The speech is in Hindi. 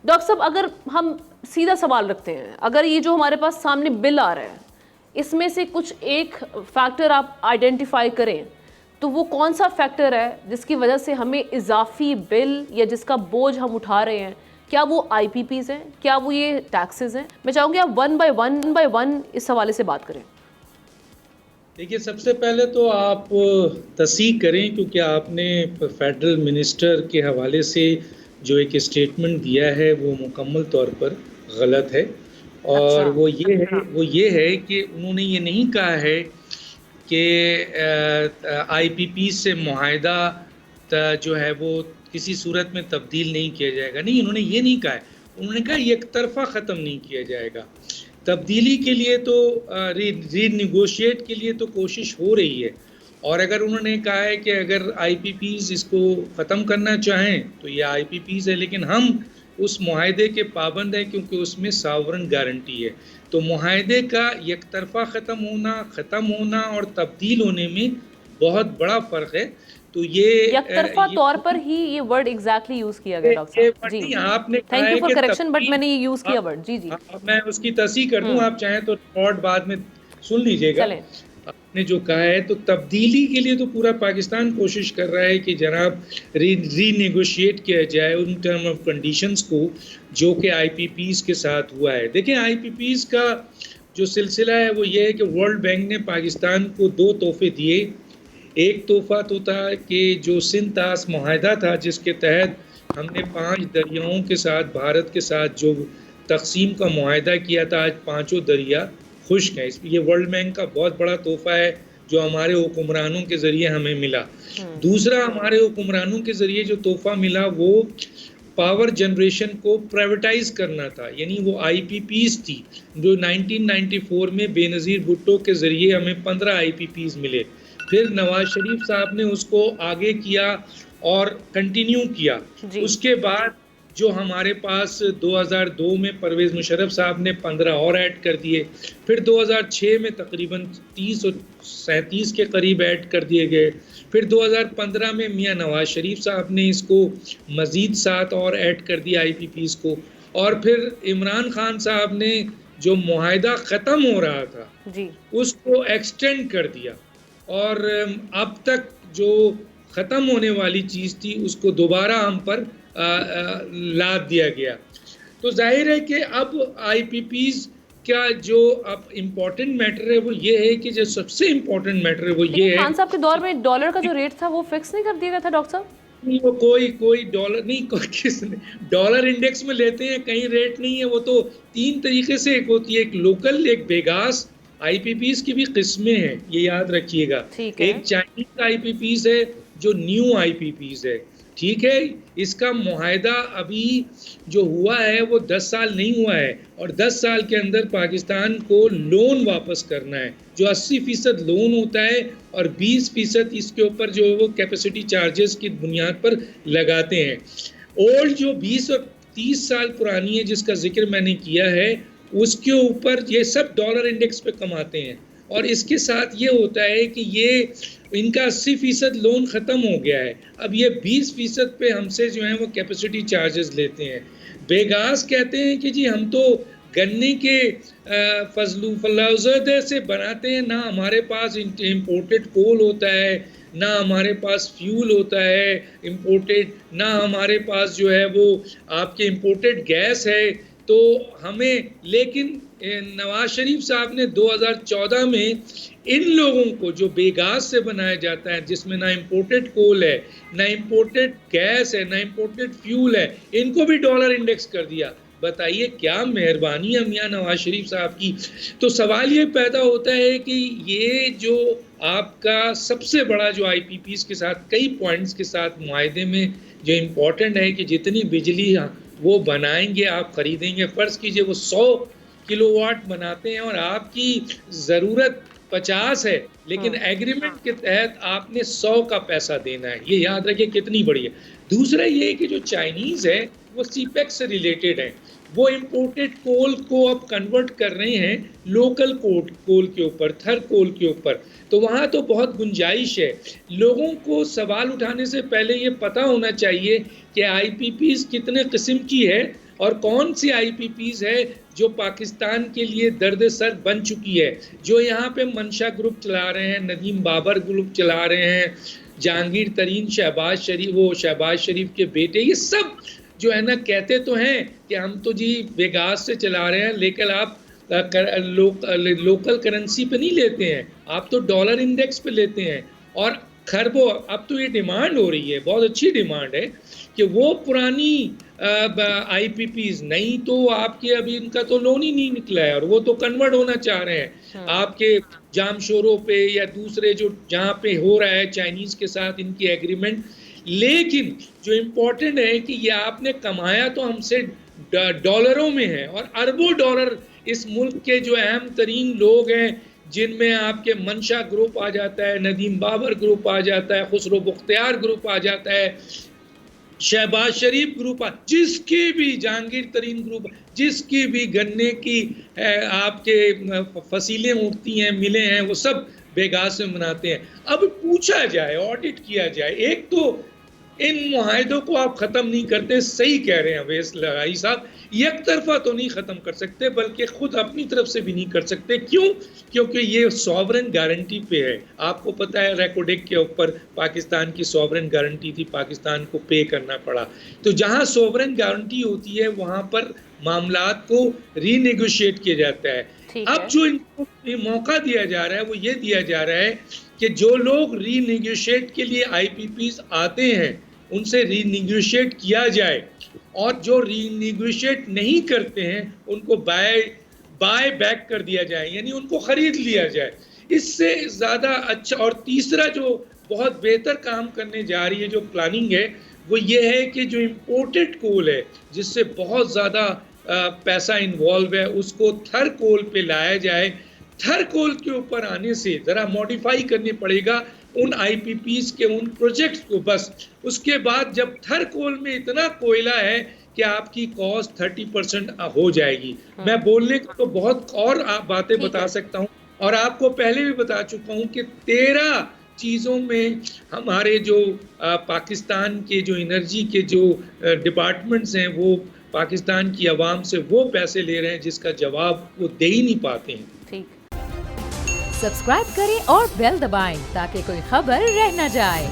डॉक्टर साहब, अगर हम सीधा सवाल रखते हैं, अगर ये जो हमारे पास सामने बिल आ रहा है, इसमें से कुछ एक फैक्टर आप आइडेंटिफाई करें, तो वो कौन सा फैक्टर है जिसकी वजह से हमें इजाफी बिल या जिसका बोझ हम उठा रहे हैं? क्या वो IPPs हैं? क्या वो ये टैक्सेस हैं? मैं चाहूँगी आप वन बाय वन इस हवाले से बात करें। देखिए, सबसे पहले तो आप तस्दीक करें, क्योंकि आपने फेडरल मिनिस्टर के हवाले से जो एक स्टेटमेंट दिया है वो मुकम्मल तौर पर गलत है। और अच्छा। वो ये है कि उन्होंने ये नहीं कहा है कि IPP से मुआहदा जो है वो किसी सूरत में तब्दील नहीं किया जाएगा। नहीं, उन्होंने ये नहीं कहा है। उन्होंने कहा एक तरफा ख़त्म नहीं किया जाएगा। तब्दीली के लिए तो रीनेगोशिएट के लिए तो कोशिश हो रही है। और अगर उन्होंने कहा है कि अगर IPPs इसको ख़त्म करना चाहें तो ये IPPs है, लेकिन हम उस मुआहदे के पाबंद हैं क्योंकि उसमें सॉवरेन गारंटी है। तो मुआहदे का एक तरफा ख़त्म होना और तब्दील होने में बहुत बड़ा फ़र्क है। तो यकतरफा तौर पर ही ये वर्ड एग्जैक्टली यूज किया गया डॉक्टर साहब जी। नहीं, आपने कहा थैंक यू है फॉर कि करेक्शन, बट तब्दील, मैंने ये यूज किया वर्ड। जी जी। मैं उसकी तस्दीक कर दूं, आप चाहें तो रिकॉर्ड बाद में सुन लीजिएगा। चलें। आपने जो कहा है, तो तब्दीली के लिए तो पूरा पाकिस्तान कोशिश कर रहा है कि जनाब रीनेगोशिएट किया जाए उन टर्म ऑफ कंडीशंस को जो कि IPPs के साथ हुआ है। देखें, IPPs का जो सिलसिला है वो ये है कि वर्ल्ड बैंक ने पाकिस्तान को 2 तोहफे दिए। एक तोहफा तो था कि जो सिंध तास मुआहदा था, जिसके तहत हमने 5 दरियाओं के साथ, भारत के साथ जो तकसीम का मुआहदा किया था, आज 5 दरिया खुश्क हैं। ये वर्ल्ड बैंक का बहुत बड़ा तोहफा है जो हमारे हुक्मरानों के ज़रिए हमें मिला। दूसरा, हमारे हुक्मरानों के ज़रिए जो तोहफा मिला वो पावर जनरेशन को प्राइवेटाइज करना था, यानी वो IPPs थी जो 1994 में बेनज़ीर भुट्टो के ज़रिए हमें 15 IPPs मिले। फिर नवाज शरीफ साहब ने उसको आगे किया और कंटिन्यू किया। उसके बाद जो हमारे पास 2002 में परवेज़ मुशर्रफ साहब ने 15 और ऐड कर दिए। फिर 2006 में तकरीबन 30 और 37 के करीब ऐड कर दिए गए। फिर 2015 में मियां नवाज शरीफ साहब ने इसको मज़ीद 7 और ऐड कर दिया IPPs को। और फिर इमरान खान साहब ने जो मुआहदा ख़त्म हो रहा था उसको एक्सटेंड कर दिया, और अब तक जो ख़त्म होने वाली चीज़ थी उसको दोबारा हम पर लाद दिया गया। तो जाहिर है कि अब IPPs का जो अब इम्पोर्टेंट मैटर है वो ये है कि जो सबसे इम्पोर्टेंट मैटर है वो ये है। खान साहब के दौर में डॉलर का जो रेट था वो फिक्स नहीं कर दिया गया था डॉक्टर साहब? नहीं, वो कोई डॉलर नहीं, किसने डॉलर इंडेक्स में लेते हैं, कहीं रेट नहीं है। वो तो 3 तरीके से एक होती है, एक लोकल, एक बेगास। IPPs की भी किस्में हैं, ये याद रखिएगा। एक चाइनीज IPPs है जो न्यू IPPs है, ठीक है। इसका मुआहदा अभी जो हुआ है वो 10 साल नहीं हुआ है, और 10 साल के अंदर पाकिस्तान को लोन वापस करना है, जो 80% लोन होता है, और 20% इसके ऊपर जो है वो कैपेसिटी चार्जेस की बुनियाद पर लगाते हैं। ओल्ड जो 20 और 30 साल पुरानी है जिसका जिक्र मैंने किया है, उसके ऊपर ये सब डॉलर इंडेक्स पे कमाते हैं। और इसके साथ ये होता है कि ये इनका 80% लोन ख़त्म हो गया है, अब ये 20% पे हमसे जो है वो कैपेसिटी चार्जेस लेते हैं। बेगास कहते हैं कि जी हम तो गन्ने के फलौज़दे से बनाते हैं, ना हमारे पास इम्पोर्टेड कोल होता है, ना हमारे पास फ्यूल होता है इम्पोर्टेड, ना हमारे पास जो है वो आपके इम्पोर्टेड गैस है। तो हमें, लेकिन नवाज शरीफ साहब ने 2014 में इन लोगों को जो बेगास से बनाया जाता है, जिसमें ना इम्पोर्टेड कोल है, ना इम्पोर्टेड गैस है, ना इम्पोर्टेड फ्यूल है, इनको भी डॉलर इंडेक्स कर दिया। बताइए क्या मेहरबानी है मियां नवाज शरीफ साहब की। तो सवाल ये पैदा होता है कि ये जो आपका सबसे बड़ा जो IPPs के साथ कई पॉइंट्स के साथ मुआहदे में जो इम्पोर्टेंट है कि जितनी बिजली वो बनाएंगे, आप ख़रीदेंगे, फ़र्ज़ कीजिए वो 100 किलोवाट बनाते हैं और आपकी ज़रूरत 50 है, लेकिन एग्रीमेंट के तहत आपने 100 का पैसा देना है। ये याद रखिए कितनी बड़ी है। दूसरा ये है कि जो चाइनीज़ है वो CPEC से रिलेटेड है, वो इम्पोर्टेड कोल को अब कन्वर्ट कर रहे हैं लोकल कोल के ऊपर, थर कोल के ऊपर। तो वहाँ तो बहुत गुंजाइश है। लोगों को सवाल उठाने से पहले ये पता होना चाहिए कि IPPs कितने किस्म की है और कौन सी आईपीपीज है जो पाकिस्तान के लिए दर्द सर बन चुकी है, जो यहाँ पे मंशा ग्रुप चला रहे हैं, नदीम बाबर ग्रुप चला रहे हैं, जहांगीर तरीन, शहबाज शरीफ के बेटे, ये सब जो है ना कहते तो हैं कि हम तो जी वेगास से चला रहे हैं, लेकिन आप लोकल करेंसी पे नहीं लेते हैं, आप तो डॉलर इंडेक्स पे लेते हैं। और खरबों, अब तो ये डिमांड हो रही है, बहुत अच्छी डिमांड है कि वो पुरानी आईपीपीज, नहीं तो आपके अभी इनका तो लोन ही नहीं निकला है और वो तो कन्वर्ट होना चाह रहे हैं आपके जामशोरों पे या दूसरे जो जहाँ पे हो रहा है चाइनीज के साथ इनकी एग्रीमेंट। लेकिन जो इम्पोर्टेंट है कि ये आपने कमाया तो हमसे डॉलरों में है, और अरबों डॉलर इस मुल्क के जो अहम तरीन लोग हैं, जिनमें आपके मंशा ग्रुप आ जाता है, नदीम बाबर ग्रुप आ जाता है, खुसरो बुख्तियार ग्रुप आ जाता है, शहबाज शरीफ ग्रुप, जिसकी भी जहांगीर तरीन ग्रुप, जिसकी भी गन्ने की आपके फसीलें उगती हैं, मिले हैं, वो सब बेगास में मनाते हैं। अब पूछा जाए, ऑडिट किया जाए, एक तो इन मुआहिदों को आप ख़त्म नहीं करते, सही कह रहे हैं अवैस लगाई साहब, एक तरफा तो नहीं ख़त्म कर सकते, बल्कि खुद अपनी तरफ से भी नहीं कर सकते। क्यों? क्योंकि ये सॉवरेन गारंटी पे है। आपको पता है रेकोडेक के ऊपर पाकिस्तान की सॉवरेन गारंटी थी, पाकिस्तान को पे करना पड़ा। तो जहाँ सॉवरेन गारंटी होती है वहाँ पर मामलात को रीनेगोशिएट किया जाता है। अब जो इनको मौका दिया जा रहा है वो ये दिया जा रहा है कि जो लोग रीनेगोशिएट के लिए आईपीपीज आते हैं उनसे रीनेगोशिएट किया जाए, और जो रीनेगोशिएट नहीं करते हैं उनको बाय बैक कर दिया जाए, यानी उनको खरीद लिया जाए। इससे ज़्यादा अच्छा। और तीसरा जो बहुत बेहतर काम करने जा रही है जो प्लानिंग है, वो ये है कि जो इम्पोर्टेड कोल है जिससे बहुत ज़्यादा पैसा इन्वॉल्व है, उसको थर कोल पे लाया जाए। थर कोल के ऊपर आने से ज़रा मॉडिफाई करने पड़ेगा उन आईपीपीज के उन प्रोजेक्ट्स को, बस उसके बाद जब थर कोल में इतना कोयला है कि आपकी कॉस्ट 30% हो जाएगी। मैं बोलने को तो बहुत और बातें बता सकता हूँ, और आपको पहले भी बता चुका हूँ कि 13 चीज़ों में हमारे जो पाकिस्तान के जो एनर्जी के जो डिपार्टमेंट्स हैं वो पाकिस्तान की आवाम से वो पैसे ले रहे हैं जिसका जवाब वो दे ही नहीं पाते हैं। ठीक। सब्सक्राइब करें और बेल दबाएं ताकि कोई खबर रह न जाए।